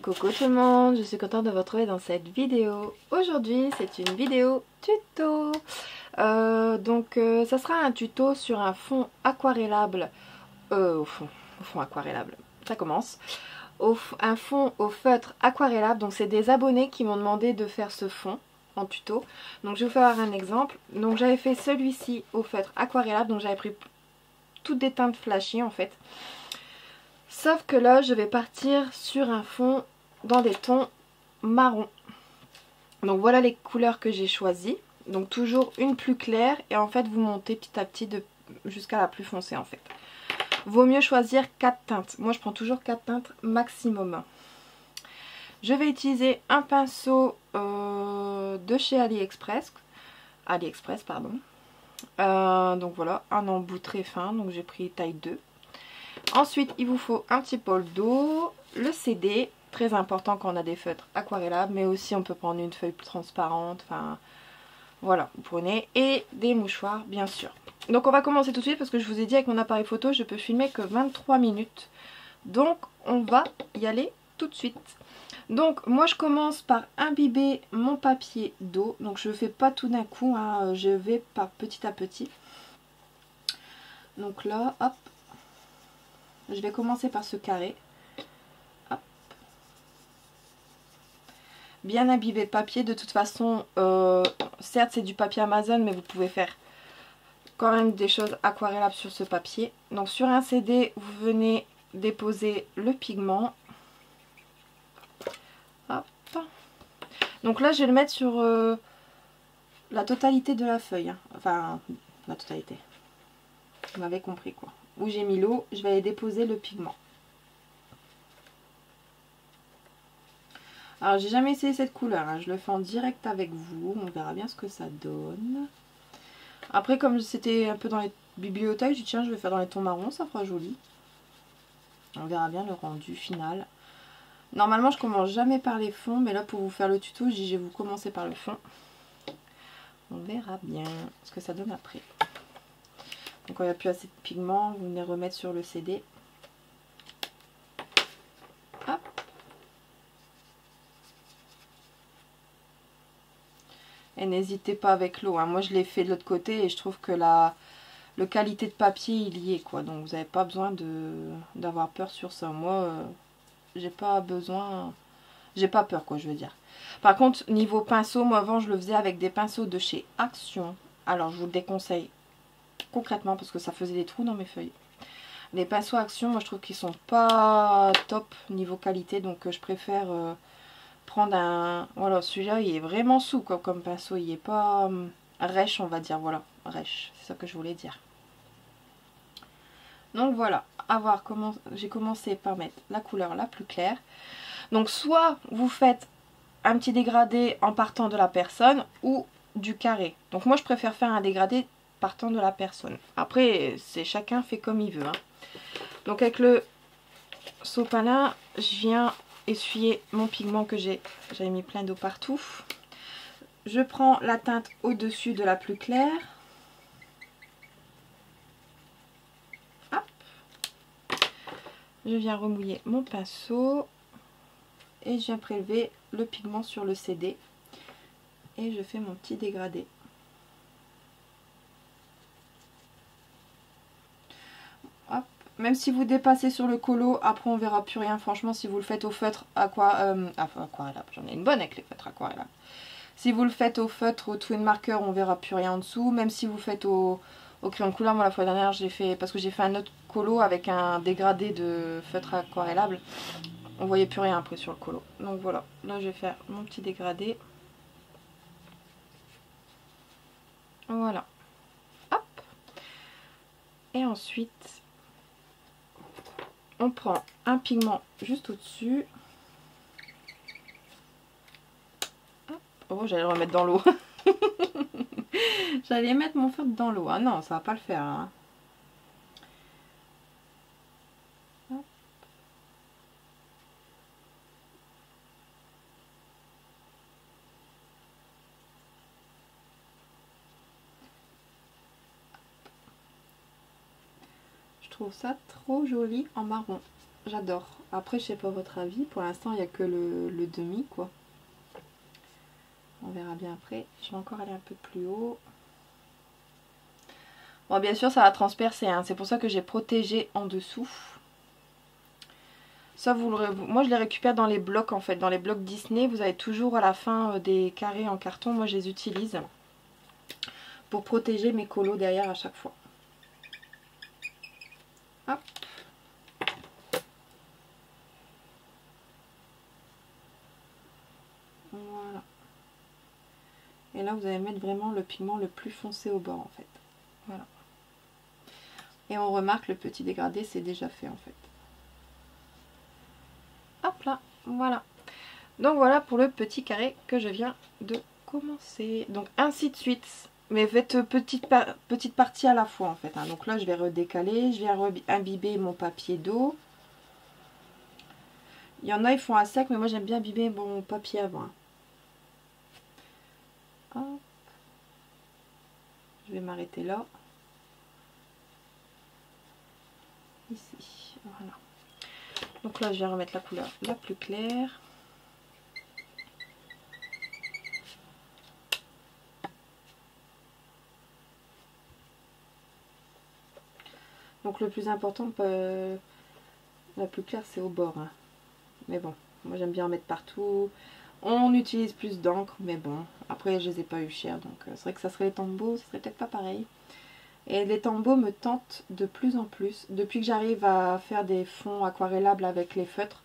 Coucou tout le monde, je suis contente de vous retrouver dans cette vidéo. Aujourd'hui c'est une vidéo tuto. Ça sera un tuto sur un fond aquarellable. Au fond aquarellable, ça commence. Un fond au feutre aquarellable, donc c'est des abonnés qui m'ont demandé de faire ce fond en tuto. Donc je vais vous faire un exemple. Donc j'avais fait celui-ci au feutre aquarellable, donc j'avais pris toutes des teintes flashy en fait. Sauf que là je vais partir sur un fond dans des tons marron. Donc voilà les couleurs que j'ai choisies. Donc toujours une plus claire et en fait vous montez petit à petit jusqu'à la plus foncée en fait. Vaut mieux choisir 4 teintes. Moi je prends toujours 4 teintes maximum. Je vais utiliser un pinceau de chez AliExpress. Donc voilà, un embout très fin. Donc j'ai pris taille 2. Ensuite il vous faut un petit bol d'eau, le CD. Très important quand on a des feutres aquarellables, mais aussi on peut prendre une feuille plus transparente, enfin voilà, vous prenez, et des mouchoirs bien sûr. Donc on va commencer tout de suite parce que je vous ai dit avec mon appareil photo je peux filmer que 23 minutes, donc on va y aller tout de suite. Donc moi je commence par imbiber mon papier d'eau, donc je ne fais pas tout d'un coup, hein, je vais par petit à petit. Donc là, hop, je vais commencer par ce carré. Bien imbiber le papier, de toute façon certes c'est du papier Amazon mais vous pouvez faire quand même des choses aquarellables sur ce papier. Donc sur un CD vous venez déposer le pigment. Hop. Donc là je vais le mettre sur la totalité de la feuille, hein. Enfin la totalité, vous m'avez compris quoi. Où j'ai mis l'eau, je vais aller déposer le pigment. Alors j'ai jamais essayé cette couleur, hein. Je le fais en direct avec vous, on verra bien ce que ça donne. Après comme c'était un peu dans les bibliothèques, je dis tiens je vais faire dans les tons marrons, ça fera joli. On verra bien le rendu final. Normalement je commence jamais par les fonds, mais là pour vous faire le tuto je dis je vais vous commencer par le fond. On verra bien ce que ça donne après. Donc quand il n'y a plus assez de pigment, vous venez remettre sur le CD. Hop. Et n'hésitez pas avec l'eau, hein. Moi je l'ai fait de l'autre côté et je trouve que la qualité de papier il y est quoi. Donc vous n'avez pas besoin d'avoir peur sur ça. Moi j'ai pas besoin, j'ai pas peur quoi je veux dire. Par contre niveau pinceau, moi avant je le faisais avec des pinceaux de chez Action. Alors je vous le déconseille concrètement parce que ça faisait des trous dans mes feuilles. Les pinceaux Action, moi je trouve qu'ils sont pas top niveau qualité, donc je préfère prendre un... Voilà, celui-là il est vraiment sous quoi, comme pinceau, il est pas rêche on va dire, voilà, rêche, c'est ça que je voulais dire. Donc voilà, à voir comment j'ai commencé par mettre la couleur la plus claire. Donc soit vous faites un petit dégradé en partant de la personne ou du carré. Donc moi je préfère faire un dégradé partant de la personne. Après c'est chacun fait comme il veut, hein. Donc avec le sopalin je viens essuyer mon pigment que j'avais mis plein d'eau partout. Je prends la teinte au-dessus de la plus claire. Hop. Je viens remouiller mon pinceau et je viens prélever le pigment sur le CD et je fais mon petit dégradé. Hop. Même si vous dépassez sur le colo, après on verra plus rien. Franchement, si vous le faites au feutre aquarellable, j'en ai une bonne avec les feutres aquarellables. Si vous le faites au feutre, au twin marker, on verra plus rien en dessous. Même si vous faites au crayon de couleur, moi la fois dernière j'ai fait, parce que j'ai fait un autre colo avec un dégradé de feutre aquarellable, on voyait plus rien après sur le colo. Donc voilà, là je vais faire mon petit dégradé. Voilà. Hop. Et ensuite, on prend un pigment juste au-dessus. Oh, j'allais le remettre dans l'eau. J'allais mettre mon feutre dans l'eau. Ah non, ça va pas le faire, hein. Je trouve ça trop joli en marron. j'adore. Après, je sais pas votre avis. Pour l'instant, il n'y a que le demi, quoi. On verra bien après. Je vais encore aller un peu plus haut. Bon, bien sûr, ça va transpercer, hein. C'est pour ça que j'ai protégé en dessous. Ça, moi, je les récupère dans les blocs, en fait. Dans les blocs Disney, vous avez toujours à la fin des carrés en carton. Moi, je les utilise pour protéger mes colos derrière à chaque fois. Hop. Voilà. Et là, vous allez mettre vraiment le pigment le plus foncé au bord, en fait. Voilà. Et on remarque le petit dégradé, c'est déjà fait, en fait. Hop là, voilà. Donc voilà pour le petit carré que je viens de commencer. Donc ainsi de suite. Mais faites petite partie à la fois, en fait, hein. Donc là, je vais redécaler. Je vais imbiber mon papier d'eau. Il y en a, ils font à sec, mais moi, j'aime bien imbiber mon papier avant. Hop. Je vais m'arrêter là. Ici, voilà. Donc là, je vais remettre la couleur la plus claire. Donc le plus important, la plus claire, c'est au bord, hein. Mais bon, moi j'aime bien en mettre partout. On utilise plus d'encre, mais bon, après je les ai pas eu chers, donc c'est vrai que ça serait les Tombow, ça serait peut-être pas pareil. Et les Tombow me tentent de plus en plus. Depuis que j'arrive à faire des fonds aquarellables avec les feutres,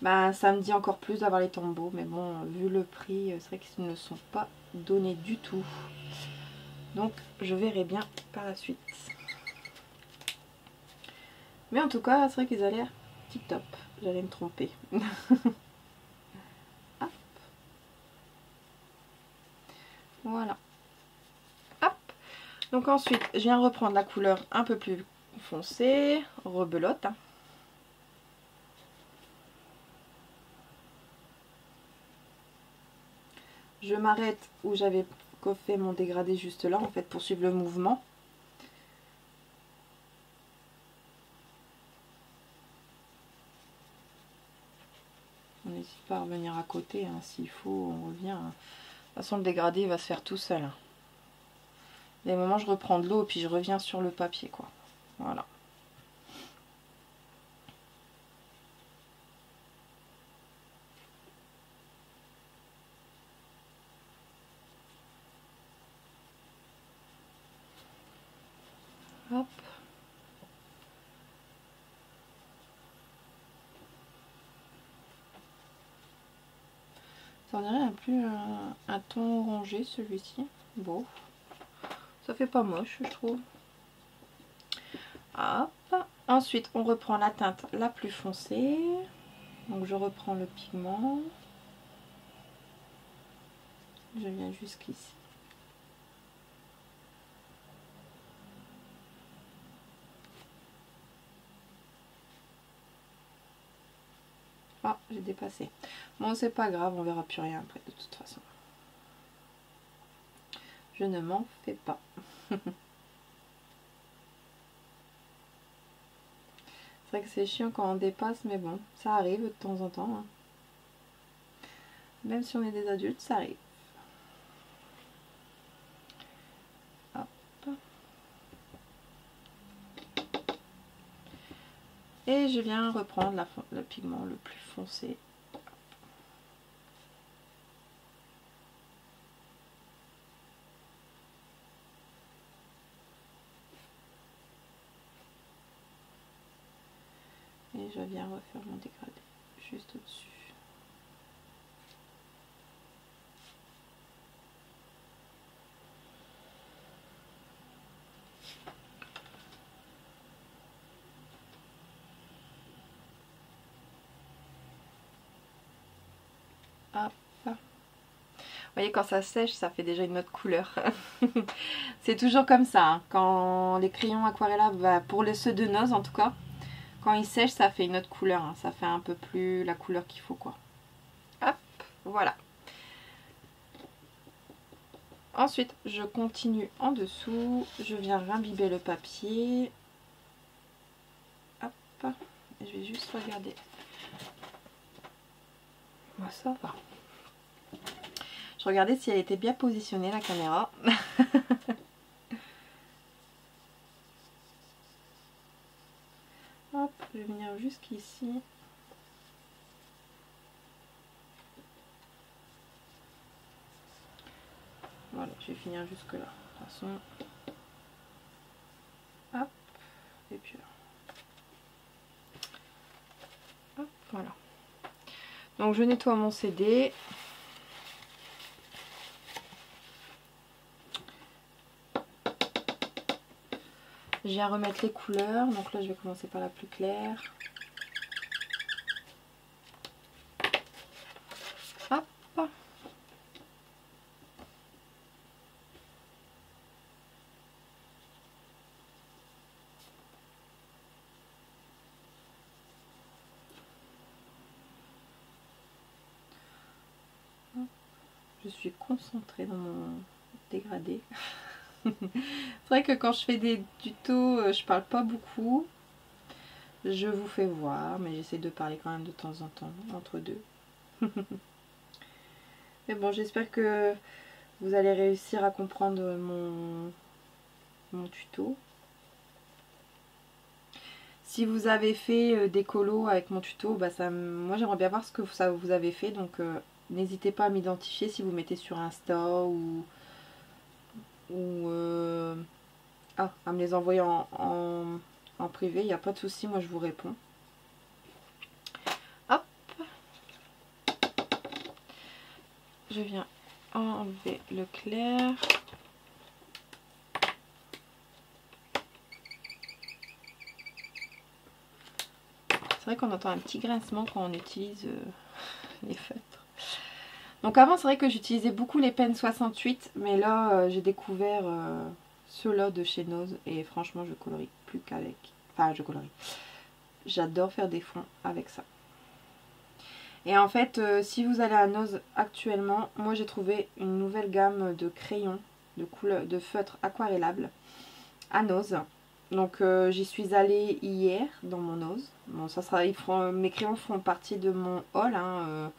bah, ça me dit encore plus d'avoir les Tombow. Mais bon, vu le prix, c'est vrai qu'ils ne sont pas donnés du tout. Donc je verrai bien par la suite. Mais en tout cas, c'est vrai qu'ils ont l'air tip top. J'allais me tromper. Hop. Voilà. Hop. Donc ensuite, je viens reprendre la couleur un peu plus foncée. Rebelote. Hein. Je m'arrête où j'avais fait mon dégradé juste là, en fait, pour suivre le mouvement. On n'hésite pas à revenir à côté, hein, s'il faut, on revient. Hein. De toute façon, le dégradé va se faire tout seul. Hein. Des moments, je reprends de l'eau et puis je reviens sur le papier, quoi. Voilà. Hop. Ça dirait un peu un ton orangé, celui-ci. Bon. Ça fait pas moche, je trouve. Hop. Ensuite, on reprend la teinte la plus foncée. Donc, je reprends le pigment. Je viens jusqu'ici. Ah, j'ai dépassé. Bon, c'est pas grave, on verra plus rien après de toute façon. Je ne m'en fais pas. C'est vrai que c'est chiant quand on dépasse, mais bon, ça arrive de temps en temps. Hein. Même si on est des adultes, ça arrive. Hop. Et je viens reprendre le pigment le plus foncé. Et je viens refaire mon dégradé juste au-dessus. Hop. Vous voyez, quand ça sèche, ça fait déjà une autre couleur. C'est toujours comme ça. Hein. Quand les crayons aquarellables, bah, pour ceux de noz en tout cas, quand ils sèchent, ça fait une autre couleur. Hein. Ça fait un peu plus la couleur qu'il faut, quoi. Hop, voilà. Ensuite, je continue en dessous. Je viens imbiber le papier. Hop. je vais juste regarder. Moi ça va. Je regardais si elle était bien positionnée la caméra. Hop, je vais venir jusqu'ici. Voilà, je vais finir jusque là. De toute façon. Hop, et puis là. Hop, voilà. Donc je nettoie mon CD. J'ai à remettre les couleurs. Donc là je vais commencer par la plus claire. Hop. Je suis concentrée dans mon dégradé. C'est vrai que quand je fais des tutos, je parle pas beaucoup. Je vous fais voir, mais j'essaie de parler quand même de temps en temps, entre deux. Mais bon, j'espère que vous allez réussir à comprendre mon tuto. Si vous avez fait des colos avec mon tuto, bah moi j'aimerais bien voir ce que ça vous avez fait. Donc n'hésitez pas à m'identifier si vous mettez sur Insta ou à me les envoyer en privé. Il n'y a pas de souci, moi je vous réponds. Hop. Je viens enlever le clair. C'est vrai qu'on entend un petit grincement quand on utilise les feutres. Donc avant c'est vrai que j'utilisais beaucoup les Pen 68, mais là j'ai découvert ceux-là de chez Nose et franchement je colorie plus qu'avec. Enfin je colorie. J'adore faire des fonds avec ça. Et en fait si vous allez à Nose actuellement, moi j'ai trouvé une nouvelle gamme de crayons, de feutres aquarellables à Nose. Donc j'y suis allée hier dans mon Nose. Bon ça sera, mes crayons feront partie de mon haul hein,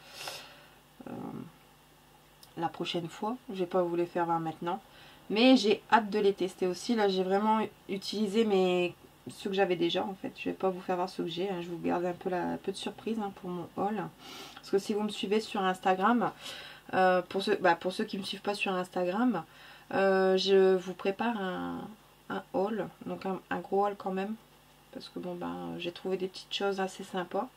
la prochaine fois. Je vais pas vous les faire maintenant. Mais j'ai hâte de les tester aussi. Là j'ai vraiment utilisé ceux que j'avais déjà en fait. Je vais pas vous faire voir ceux que j'ai. Hein. Je vous garde un peu de surprise hein, pour mon haul. Parce que si vous me suivez sur Instagram, pour ceux qui me suivent pas sur Instagram, je vous prépare un haul. Donc un gros haul quand même. Parce que bon j'ai trouvé des petites choses assez sympas.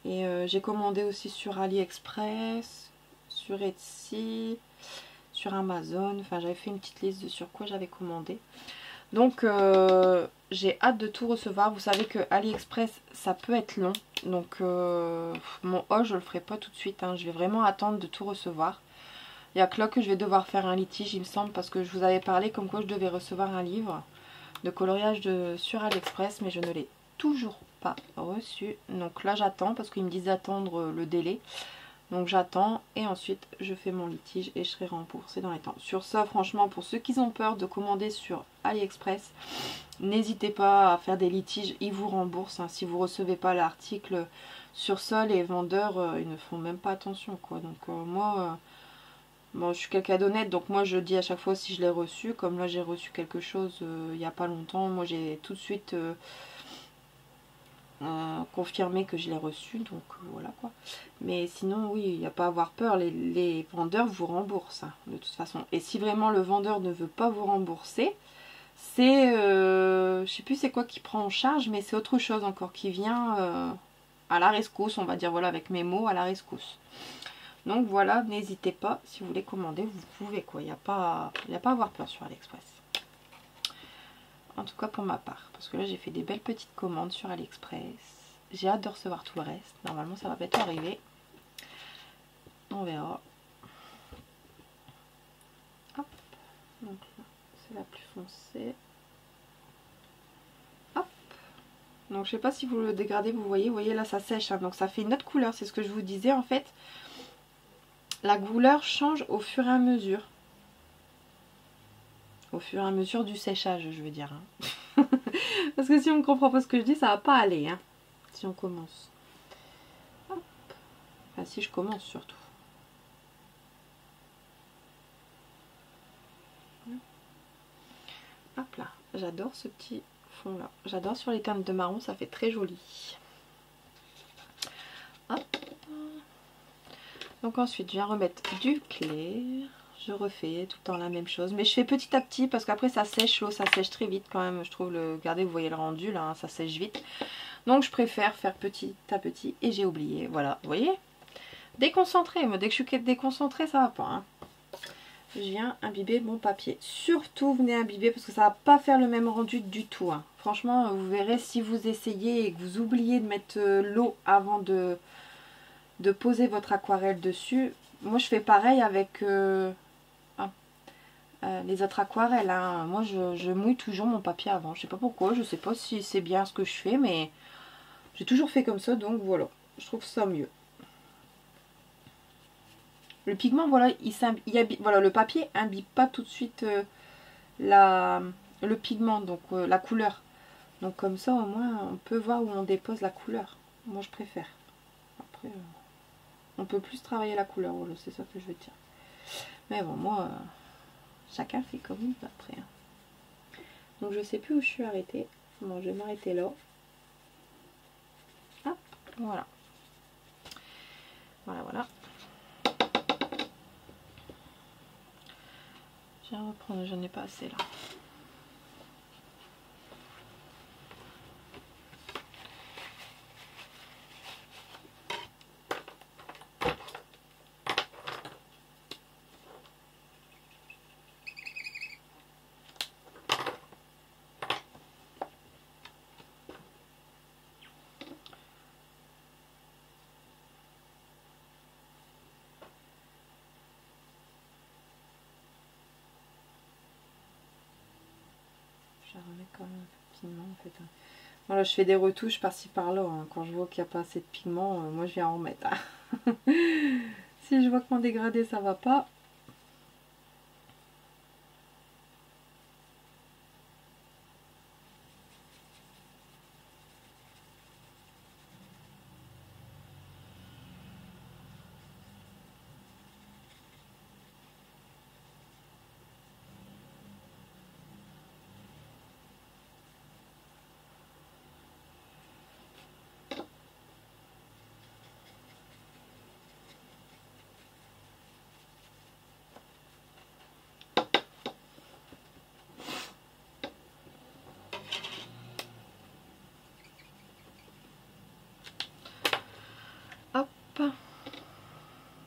Et j'ai commandé aussi sur AliExpress, sur Etsy, sur Amazon. Enfin j'avais fait une petite liste de sur quoi j'avais commandé. Donc j'ai hâte de tout recevoir. Vous savez que AliExpress ça peut être long. Donc mon haul je le ferai pas tout de suite. Hein. Je vais vraiment attendre de tout recevoir. Il y a que là que je vais devoir faire un litige il me semble. Parce que je vous avais parlé comme quoi je devais recevoir un livre de coloriage sur AliExpress. Mais je ne l'ai toujours pas reçu. Donc là j'attends parce qu'ils me disent d'attendre le délai. Donc j'attends et ensuite je fais mon litige et je serai remboursée dans les temps. Sur ça franchement pour ceux qui ont peur de commander sur AliExpress, n'hésitez pas à faire des litiges, ils vous remboursent. Hein. Si vous ne recevez pas l'article sur ça, les vendeurs ils ne font même pas attention quoi. Donc moi bon, je suis quelqu'un d'honnête donc moi je dis à chaque fois si je l'ai reçu. Comme là j'ai reçu quelque chose il n'y a pas longtemps, moi j'ai tout de suite confirmer que je l'ai reçu, donc voilà quoi. Mais sinon oui, il n'y a pas à avoir peur, les vendeurs vous remboursent hein, de toute façon. Et si vraiment le vendeur ne veut pas vous rembourser, c'est je sais plus c'est quoi qui prend en charge, mais c'est autre chose encore qui vient à la rescousse, on va dire, voilà, avec mes mots, à la rescousse. Donc voilà, n'hésitez pas, si vous voulez commander, vous pouvez quoi, il n'y a pas à avoir peur sur AliExpress. En tout cas pour ma part. Parce que là j'ai fait des belles petites commandes sur AliExpress. J'ai hâte de recevoir tout le reste. Normalement ça va bientôt arriver. On verra. Hop. Donc là c'est la plus foncée. Hop. Donc je sais pas si vous le dégradez, vous voyez là ça sèche. Hein, donc ça fait une autre couleur. C'est ce que je vous disais en fait. La couleur change au fur et à mesure. Au fur et à mesure du séchage je veux dire. Hein. Parce que si on ne comprend pas ce que je dis, ça va pas aller. Hein. si on commence. Hop. Enfin, si je commence surtout. Hop là, j'adore ce petit fond là. J'adore sur les teintes de marron, ça fait très joli. Hop. Donc ensuite, je viens remettre du clair. Je refais tout le temps la même chose. Mais je fais petit à petit parce qu'après ça sèche l'eau, ça sèche très vite quand même. Je trouve regardez, vous voyez le rendu là, hein, ça sèche vite. Donc je préfère faire petit à petit et j'ai oublié. Voilà, vous voyez. Déconcentré, mais dès que je suis déconcentrée, ça va pas. Hein. Je viens imbiber mon papier. Surtout venez imbiber parce que ça va pas faire le même rendu du tout. Hein. Franchement, vous verrez si vous essayez et que vous oubliez de mettre l'eau avant de poser votre aquarelle dessus. Moi je fais pareil avec les autres aquarelles. Hein. Moi je mouille toujours mon papier avant. Je sais pas pourquoi, je sais pas si c'est bien ce que je fais, mais j'ai toujours fait comme ça, donc voilà. Je trouve ça mieux. Le pigment, voilà, voilà, le papier imbibe pas tout de suite le pigment, donc la couleur. Donc comme ça, au moins, on peut voir où on dépose la couleur. Moi, je préfère. Après, on peut plus travailler la couleur, voilà, c'est ça que je veux dire. Mais bon, moi, chacun fait comme il veut après. Hein. Donc je sais plus où je suis arrêtée. Bon, je vais m'arrêter là. Hop, voilà. Voilà, voilà. Je vais reprendre, j'en ai pas assez là. Je vais remettre quand même un peu de pigment en fait. Voilà, je fais des retouches par-ci par-là. Hein. Quand je vois qu'il n'y a pas assez de pigment, moi je viens en remettre. Hein. Si je vois que mon dégradé ça va pas.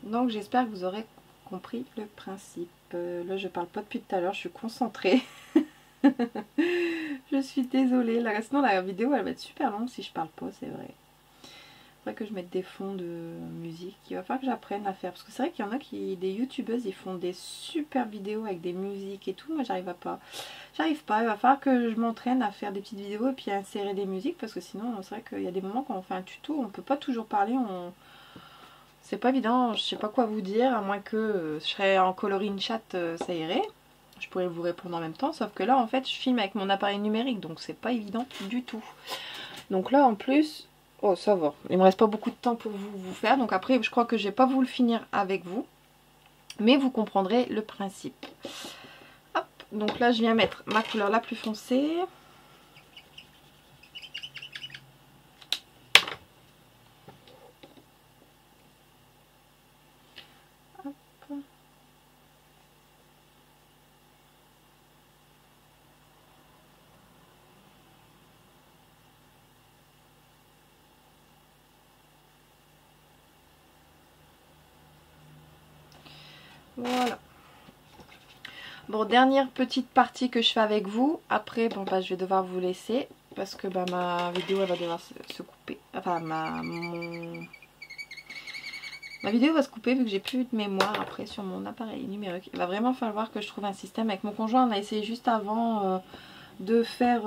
Donc j'espère que vous aurez compris le principe. Là je parle pas depuis tout à l'heure, je suis concentrée. Je suis désolée. Là, sinon la vidéo elle va être super longue si je parle pas, c'est vrai. Il faudrait que je mette des fonds de musique. Il va falloir que j'apprenne à faire. Parce que c'est vrai qu'il y en a des youtubeuses, ils font des super vidéos avec des musiques et tout. Moi j'arrive pas. J'arrive pas. Il va falloir que je m'entraîne à faire des petites vidéos et puis à insérer des musiques. Parce que sinon c'est vrai qu'il y a des moments quand on fait un tuto, on peut pas toujours parler. C'est pas évident, je sais pas quoi vous dire, à moins que je serais en coloring chat, ça irait. Je pourrais vous répondre en même temps, sauf que là en fait je filme avec mon appareil numérique, donc c'est pas évident du tout. Donc là en plus, oh ça va, il me reste pas beaucoup de temps pour vous faire, donc après je crois que je vais pas vous le finir avec vous, mais vous comprendrez le principe. Hop, donc là je viens mettre ma couleur la plus foncée. Voilà. Bon, dernière petite partie que je fais avec vous. Après, bon bah je vais devoir vous laisser parce que bah ma vidéo elle va devoir se couper. Enfin ma vidéo va se couper vu que j'ai plus de mémoire après sur mon appareil numérique. Il va vraiment falloir que je trouve un système. Avec mon conjoint on a essayé juste avant de faire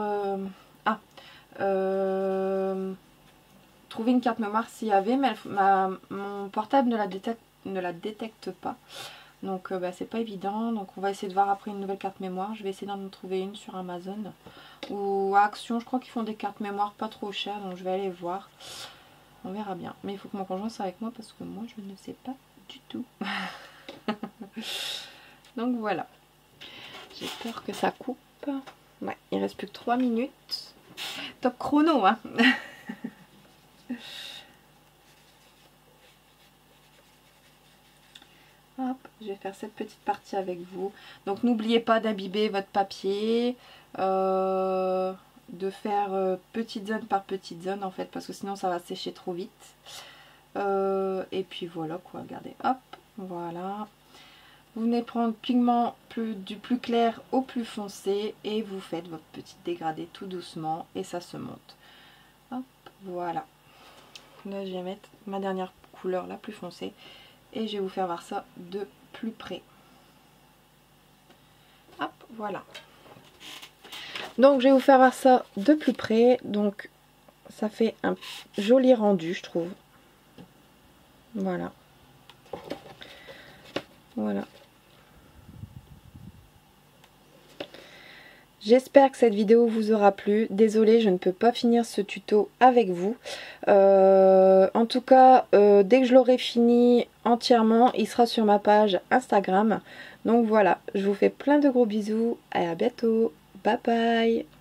trouver une carte mémoire s'il y avait, mais mon portable ne la détecte pas. Donc bah, c'est pas évident. Donc on va essayer de voir après une nouvelle carte mémoire. Je vais essayer d'en trouver une sur Amazon ou à Action. Je crois qu'ils font des cartes mémoire pas trop chères, donc je vais aller voir. On verra bien. Mais il faut que mon conjoint soit avec moi parce que moi je ne sais pas du tout. Donc voilà. J'ai peur que ça coupe. Ouais, il reste plus que 3 minutes. Top chrono, hein. Hop, je vais faire cette petite partie avec vous. Donc n'oubliez pas d'imbiber votre papier, de faire petite zone par petite zone en fait, parce que sinon ça va sécher trop vite. Et puis voilà quoi, regardez, hop, voilà. Vous venez prendre pigment du plus clair au plus foncé et vous faites votre petite dégradé tout doucement et ça se monte. Hop, voilà. Là je vais mettre ma dernière couleur la plus foncée. Et je vais vous faire voir ça de plus près. Hop, voilà. Donc je vais vous faire voir ça de plus près. Donc ça fait un joli rendu, je trouve. Voilà. Voilà. J'espère que cette vidéo vous aura plu. Désolée, je ne peux pas finir ce tuto avec vous. En tout cas, dès que je l'aurai fini entièrement, il sera sur ma page Instagram. Donc voilà, je vous fais plein de gros bisous et à bientôt. Bye bye.